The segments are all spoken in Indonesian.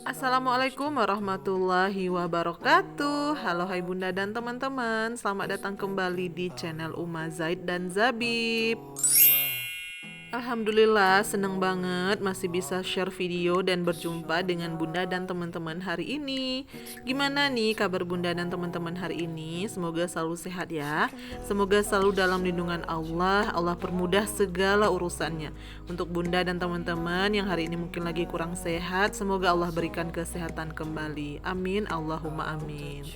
Assalamualaikum warahmatullahi wabarakatuh. Halo hai bunda dan teman-teman, selamat datang kembali di channel Uma Zaid dan Zabib. Alhamdulillah, seneng banget masih bisa share video dan berjumpa dengan bunda dan teman-teman hari ini. Gimana nih kabar bunda dan teman-teman hari ini? Semoga selalu sehat ya. Semoga selalu dalam lindungan Allah. Allah permudah segala urusannya. Untuk bunda dan teman-teman yang hari ini mungkin lagi kurang sehat, semoga Allah berikan kesehatan kembali. Amin, Allahumma amin.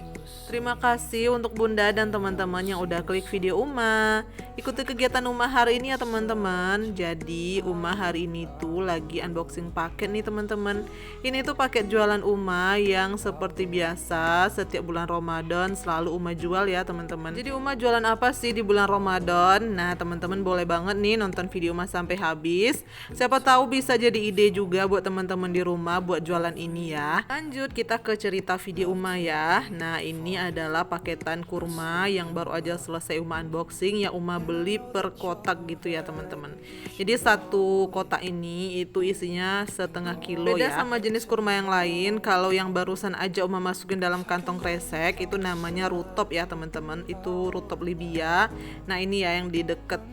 Terima kasih untuk bunda dan teman-teman yang udah klik video Uma. Ikuti kegiatan Uma hari ini ya teman-teman. Jadi Uma hari ini tuh lagi unboxing paket nih teman-teman. Ini tuh paket jualan Uma yang seperti biasa setiap bulan Ramadan selalu Uma jual ya teman-teman. Jadi Uma jualan apa sih di bulan Ramadan? Nah teman-teman boleh banget nih nonton video Uma sampai habis. Siapa tahu bisa jadi ide juga buat teman-teman di rumah buat jualan ini ya. Lanjut kita ke cerita video Uma ya. Nah ini adalah paketan kurma yang baru aja selesai Uma unboxing yang Uma beli per kotak gitu ya teman-teman. Jadi satu kotak ini itu isinya setengah kilo. Beda ya sama jenis kurma yang lain. Kalau yang barusan aja Uma masukin dalam kantong kresek itu namanya rutop ya teman-teman. Itu rutop Libya. Nah ini ya yang di deket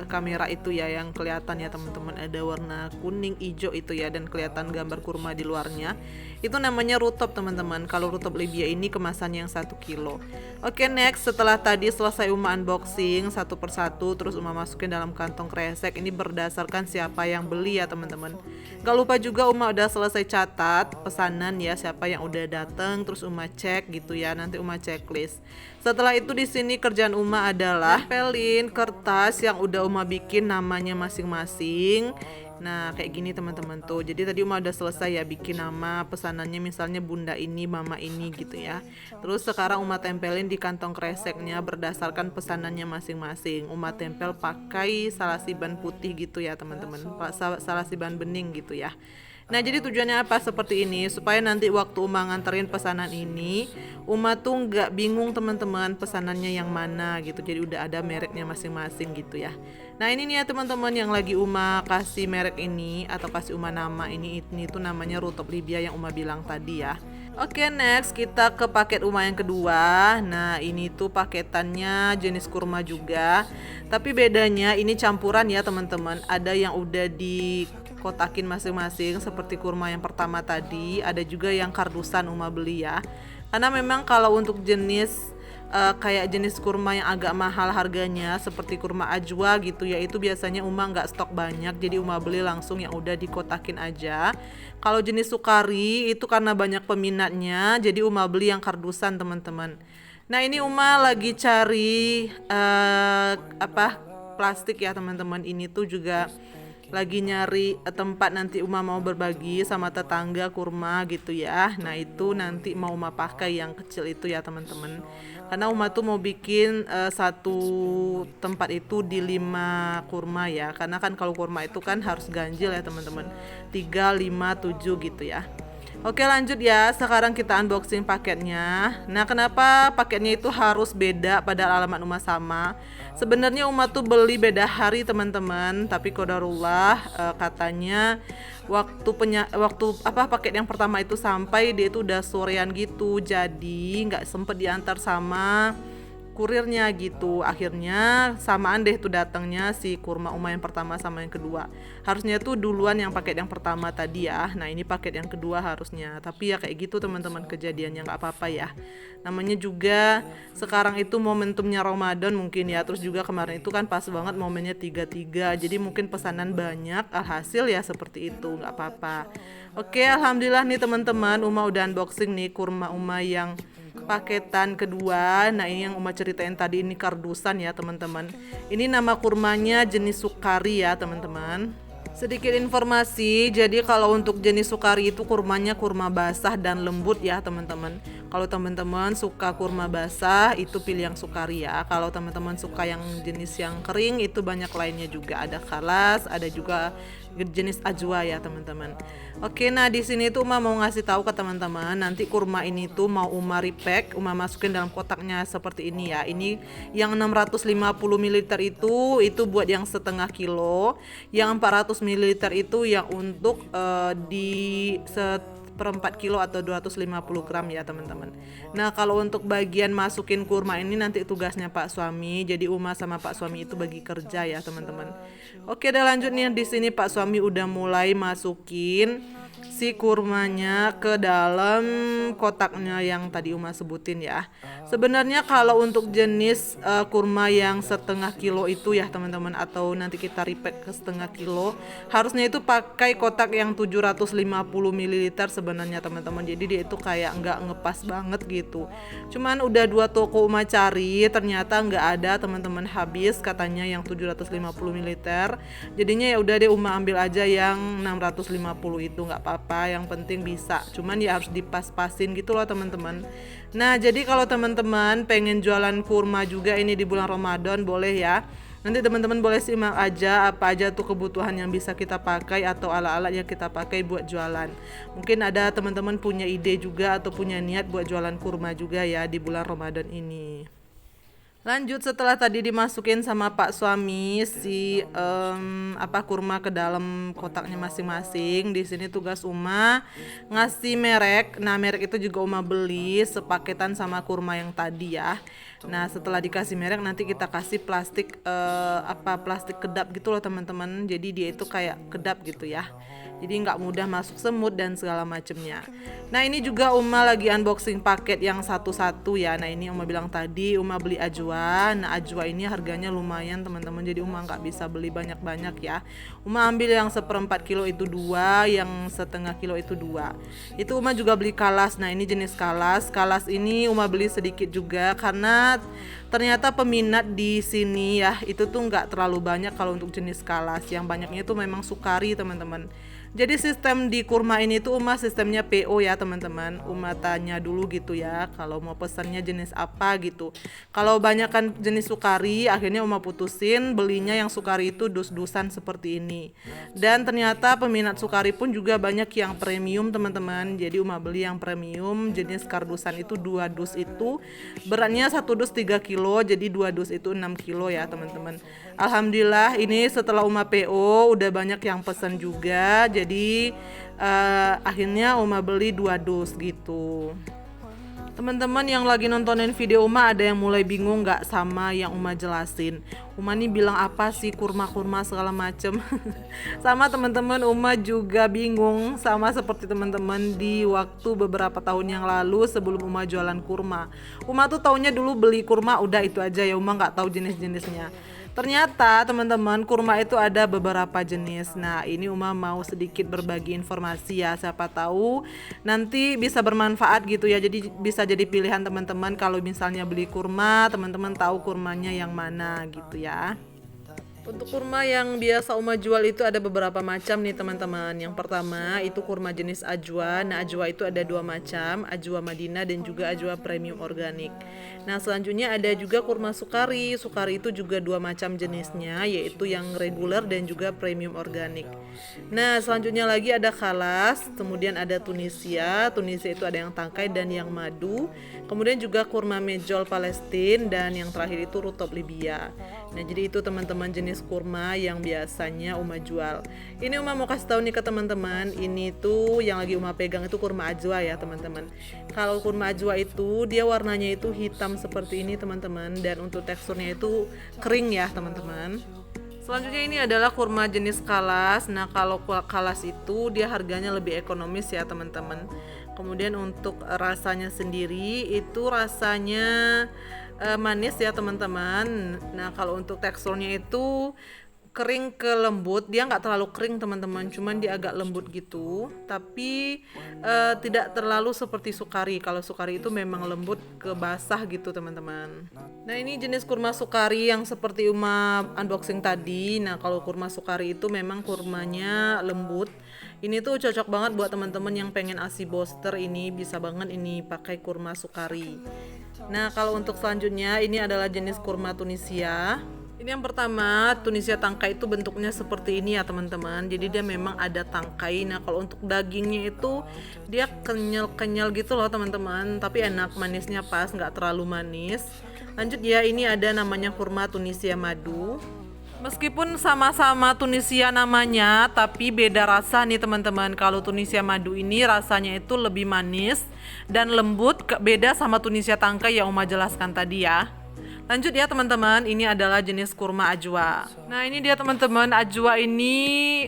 kamera itu ya yang kelihatan ya teman-teman, ada warna kuning hijau itu ya dan kelihatan gambar kurma di luarnya. Itu namanya rutop teman-teman. Kalau rutop Libya ini kemasannya yang 1 kilo. Oke next, setelah tadi selesai Uma unboxing satu persatu terus Uma masukin dalam kantong kresek. Ini berdasarkan siapa yang beli ya teman-teman. Gak lupa juga Uma udah selesai catat pesanan ya, siapa yang udah datang, terus Uma cek gitu ya, nanti Uma checklist. Setelah itu di sini kerjaan Uma adalah nempelin kertas yang udah Uma bikin namanya masing-masing. Nah kayak gini teman-teman tuh. Jadi tadi Uma udah selesai ya bikin nama pesanannya, misalnya bunda ini, mama ini gitu ya. Terus sekarang Uma tempelin di kantong kreseknya berdasarkan pesanannya masing-masing. Uma tempel pakai salasiban putih gitu ya teman-teman, salasiban bening gitu ya. Nah jadi tujuannya apa seperti ini, supaya nanti waktu Uma nganterin pesanan ini Uma tuh nggak bingung teman-teman pesanannya yang mana gitu. Jadi udah ada mereknya masing-masing gitu ya. Nah ini nih ya teman-teman yang lagi Uma kasih merek ini atau kasih Uma nama ini tuh namanya rutop Libya yang Uma bilang tadi ya. Oke next kita ke paket Uma yang kedua. Nah ini tuh paketannya jenis kurma juga, tapi bedanya ini campuran ya teman-teman. Ada yang udah dikotakin masing-masing seperti kurma yang pertama tadi, ada juga yang kardusan Uma beli ya. Karena memang kalau untuk jenis kayak jenis kurma yang agak mahal harganya seperti kurma ajwa gitu ya, itu biasanya Uma nggak stok banyak, jadi Uma beli langsung yang udah dikotakin aja. Kalau jenis sukari itu karena banyak peminatnya, jadi Uma beli yang kardusan teman-teman. Nah ini Uma lagi cari plastik ya teman-teman. Ini tuh juga lagi nyari tempat nanti Uma mau berbagi sama tetangga kurma gitu ya. Nah itu nanti mau Uma pakai yang kecil itu ya teman-teman. Karena Uma tuh mau bikin satu tempat itu di 5 kurma ya. Karena kan kalau kurma itu kan harus ganjil ya teman-teman, 3, 5, 7 gitu ya. Oke lanjut ya, sekarang kita unboxing paketnya. Nah kenapa paketnya itu harus beda pada alamat Uma sama? Sebenarnya Uma tuh beli beda hari teman-teman, tapi qadarullah katanya waktu paket yang pertama itu sampai dia itu udah sorean gitu, jadi nggak sempet diantar sama kurirnya gitu. Akhirnya samaan deh tuh datangnya si kurma Uma yang pertama sama yang kedua. Harusnya tuh duluan yang paket yang pertama tadi ya. Nah ini paket yang kedua harusnya. Tapi ya kayak gitu teman-teman kejadiannya, nggak apa-apa ya. Namanya juga sekarang itu momentumnya Ramadan mungkin ya. Terus juga kemarin itu kan pas banget momennya 33. Jadi mungkin pesanan banyak, alhasil ya seperti itu, nggak apa-apa. Oke alhamdulillah nih teman-teman, Uma udah unboxing nih kurma Uma yang paketan kedua. Nah ini yang Uma ceritain tadi, ini kardusan ya teman-teman. Ini nama kurmanya jenis sukari ya teman-teman. Sedikit informasi, jadi kalau untuk jenis sukari itu kurmanya kurma basah dan lembut ya teman-teman. Kalau teman-teman suka kurma basah itu pilih yang sukari ya. Kalau teman-teman suka yang jenis yang kering itu banyak lainnya juga, ada khalas, ada juga jenis ajwa ya teman-teman. Oke, nah di sini tuh Uma mau ngasih tahu ke teman-teman, nanti kurma ini tuh mau Uma repack, Uma masukin dalam kotaknya seperti ini ya. Ini yang 650 ml itu buat yang setengah kilo, yang 400 ml itu yang untuk seperempat kilo atau 250 gram ya teman-teman. Nah kalau untuk bagian masukin kurma ini nanti tugasnya Pak suami, jadi Uma sama Pak suami itu bagi kerja ya teman-teman. Oke, udah lanjut nih, di sini Pak suami udah mulai masukin si kurmanya ke dalam kotaknya yang tadi Uma sebutin ya. Sebenarnya kalau untuk jenis kurma yang setengah kilo itu ya teman-teman, atau nanti kita repack ke setengah kilo, harusnya itu pakai kotak yang 750 ml sebenarnya teman-teman. Jadi dia itu kayak nggak ngepas banget gitu. Cuman udah 2 toko Uma cari, ternyata nggak ada teman-teman, habis katanya yang 750 ml. Jadinya ya udah deh Uma ambil aja yang 650 itu, nggak apa-apa, yang penting bisa. Cuman ya harus dipas-pasin gitu loh teman-teman. Nah jadi kalau teman-teman pengen jualan kurma juga ini di bulan Ramadan, boleh ya. Nanti teman-teman boleh simak aja apa aja tuh kebutuhan yang bisa kita pakai atau alat-alat yang kita pakai buat jualan. Mungkin ada teman-teman punya ide juga atau punya niat buat jualan kurma juga ya di bulan Ramadan ini. Lanjut, setelah tadi dimasukin sama Pak suami si kurma ke dalam kotaknya masing-masing. Di sini tugas Uma ngasih merek. Nah, merek itu juga Uma beli sepaketan sama kurma yang tadi ya. Nah, setelah dikasih merek nanti kita kasih plastik plastik kedap gitu loh teman-teman. Jadi dia itu kayak kedap gitu ya. Jadi nggak mudah masuk semut dan segala macemnya. Nah ini juga Uma lagi unboxing paket yang satu-satu ya. Nah ini Uma bilang tadi Uma beli ajwa. Nah ajwa ini harganya lumayan teman-teman, jadi Uma nggak bisa beli banyak-banyak ya. Uma ambil yang seperempat kilo itu 2, yang setengah kilo itu 2. Itu Uma juga beli kalas. Nah ini jenis kalas. Kalas ini Uma beli sedikit juga karena ternyata peminat di sini ya itu tuh nggak terlalu banyak kalau untuk jenis kalas. Yang banyaknya itu memang sukari teman-teman. Jadi sistem di kurma ini tuh Uma sistemnya PO ya teman-teman. Uma tanya dulu gitu ya kalau mau pesannya jenis apa gitu. Kalau banyakkan jenis sukari, akhirnya Uma putusin belinya yang sukari itu dus-dusan seperti ini. Dan ternyata peminat sukari pun juga banyak yang premium teman-teman. Jadi Uma beli yang premium jenis kardusan itu 2 dus itu. Beratnya 1 dus 3 kilo, jadi 2 dus itu 6 kilo ya teman-teman. Alhamdulillah ini setelah Uma PO udah banyak yang pesan juga. Jadi akhirnya Uma beli 2 dus gitu. Teman-teman yang lagi nontonin video Uma ada yang mulai bingung nggak sama yang Uma jelasin? Uma nih bilang apa sih kurma-kurma segala macem. Sama teman-teman Uma juga bingung, sama seperti teman-teman di waktu beberapa tahun yang lalu sebelum Uma jualan kurma. Uma tuh taunya dulu beli kurma udah itu aja ya, Uma nggak tahu jenis-jenisnya. Ternyata teman-teman kurma itu ada beberapa jenis. Nah ini Uma mau sedikit berbagi informasi ya, siapa tahu nanti bisa bermanfaat gitu ya. Jadi bisa jadi pilihan teman-teman kalau misalnya beli kurma, teman-teman tahu kurmanya yang mana gitu ya. Untuk kurma yang biasa Uma jual itu ada beberapa macam nih teman-teman. Yang pertama itu kurma jenis ajwa. Nah ajwa itu ada 2 macam, ajwa Madinah dan juga ajwa premium organik. Nah selanjutnya ada juga kurma sukari. Sukari itu juga 2 macam jenisnya, yaitu yang reguler dan juga premium organik. Nah selanjutnya lagi ada kalas, kemudian ada Tunisia. Tunisia itu ada yang tangkai dan yang madu. Kemudian juga kurma mejol Palestina dan yang terakhir itu rutop Libya. Nah jadi itu teman-teman jenis kurma yang biasanya Uma jual. Ini Uma mau kasih tahu nih ke teman-teman, ini tuh yang lagi Uma pegang itu kurma ajwa ya teman-teman. Kalau kurma ajwa itu dia warnanya itu hitam seperti ini teman-teman, dan untuk teksturnya itu kering ya teman-teman. Selanjutnya ini adalah kurma jenis kalas. Nah kalau kalas itu dia harganya lebih ekonomis ya teman-teman. Kemudian untuk rasanya sendiri itu rasanya manis ya teman-teman. Nah kalau untuk teksturnya itu kering ke lembut, dia nggak terlalu kering teman-teman, cuman dia agak lembut gitu, tapi tidak terlalu seperti sukari. Kalau sukari itu memang lembut ke basah gitu teman-teman. Nah ini jenis kurma sukari yang seperti Uma unboxing tadi. Nah kalau kurma sukari itu memang kurmanya lembut. Ini tuh cocok banget buat teman-teman yang pengen ASI booster, ini bisa banget ini pakai kurma sukari. Nah kalau untuk selanjutnya ini adalah jenis kurma Tunisia. Ini yang pertama, Tunisia tangkai itu bentuknya seperti ini ya teman-teman. Jadi dia memang ada tangkai. Nah kalau untuk dagingnya itu dia kenyal-kenyal gitu loh teman-teman, tapi enak, manisnya pas, nggak terlalu manis. Lanjut ya, ini ada namanya kurma Tunisia madu. Meskipun sama-sama Tunisia namanya, tapi beda rasa nih teman-teman. Kalau Tunisia madu ini rasanya itu lebih manis dan lembut, beda sama Tunisia tangkai yang Uma jelaskan tadi ya. Lanjut ya teman-teman, ini adalah jenis kurma ajwa. Nah ini dia teman-teman, ajwa ini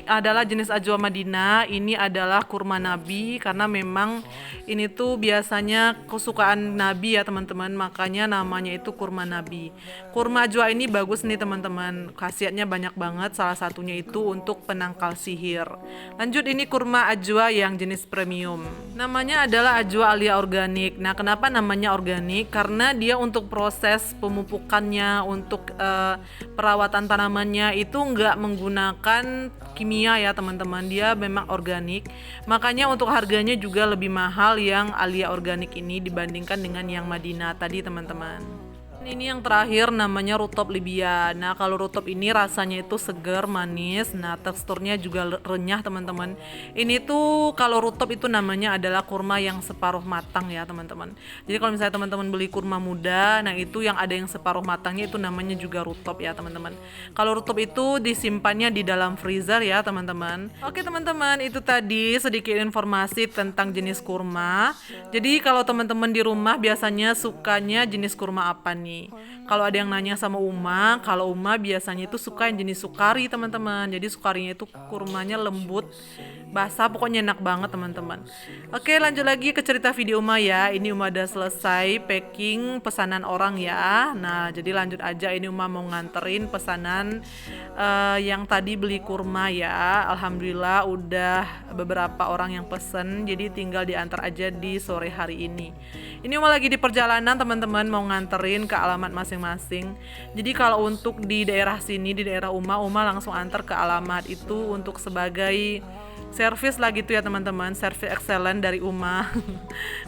adalah jenis ajwa Madinah. Ini adalah kurma Nabi karena memang ini tuh biasanya kesukaan Nabi ya teman-teman, makanya namanya itu kurma Nabi. Kurma ajwa ini bagus nih teman-teman, khasiatnya banyak banget, salah satunya itu untuk penangkal sihir. Lanjut, ini kurma ajwa yang jenis premium. Namanya adalah ajwa alia organik. Nah kenapa namanya organik? Karena dia untuk proses pemupukannya, untuk perawatan tanamannya itu nggak menggunakan kimia ya teman-teman, dia memang organik, makanya untuk harganya juga lebih mahal yang alia organik ini dibandingkan dengan yang Madinah tadi teman-teman. Ini yang terakhir namanya rutop Libya. Nah kalau rutop ini rasanya itu segar, manis. Nah teksturnya juga renyah teman-teman. Ini tuh kalau rutop itu namanya adalah kurma yang separuh matang ya teman-teman. Jadi kalau misalnya teman-teman beli kurma muda, nah itu yang ada yang separuh matangnya itu namanya juga rutop ya teman-teman. Kalau rutop itu disimpannya di dalam freezer ya teman-teman. Oke teman-teman, itu tadi sedikit informasi tentang jenis kurma. Jadi kalau teman-teman di rumah biasanya sukanya jenis kurma apa nih? Kalau ada yang nanya sama Uma, kalau Uma biasanya itu suka yang jenis sukari teman-teman. Jadi sukarinya itu kurmanya lembut, basah, pokoknya enak banget teman-teman. Oke lanjut lagi ke cerita video Uma ya. Ini Uma udah selesai packing pesanan orang ya. Nah jadi lanjut aja, ini Uma mau nganterin pesanan yang tadi beli kurma ya. Alhamdulillah udah beberapa orang yang pesen, jadi tinggal diantar aja di sore hari ini. Ini Uma lagi di perjalanan teman-teman, mau nganterin ke alamat masing-masing. Jadi kalau untuk di daerah sini, di daerah Uma langsung antar ke alamat itu untuk sebagai servis lah gitu ya teman-teman, servis excellent dari Uma.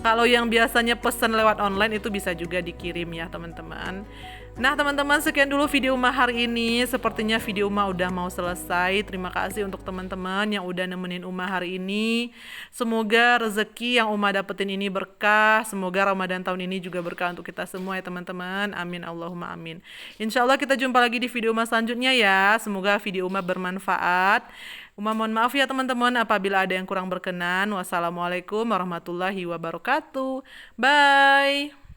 Kalau yang biasanya pesan lewat online itu bisa juga dikirim ya teman-teman. Nah teman-teman, sekian dulu video Uma hari ini. Sepertinya video Uma udah mau selesai. Terima kasih untuk teman-teman yang udah nemenin Uma hari ini. Semoga rezeki yang Uma dapetin ini berkah. Semoga Ramadan tahun ini juga berkah untuk kita semua ya teman-teman. Amin Allahumma amin. Insya Allah kita jumpa lagi di video Uma selanjutnya ya. Semoga video Uma bermanfaat. Uma mohon maaf ya teman-teman apabila ada yang kurang berkenan. Wassalamualaikum warahmatullahi wabarakatuh. Bye.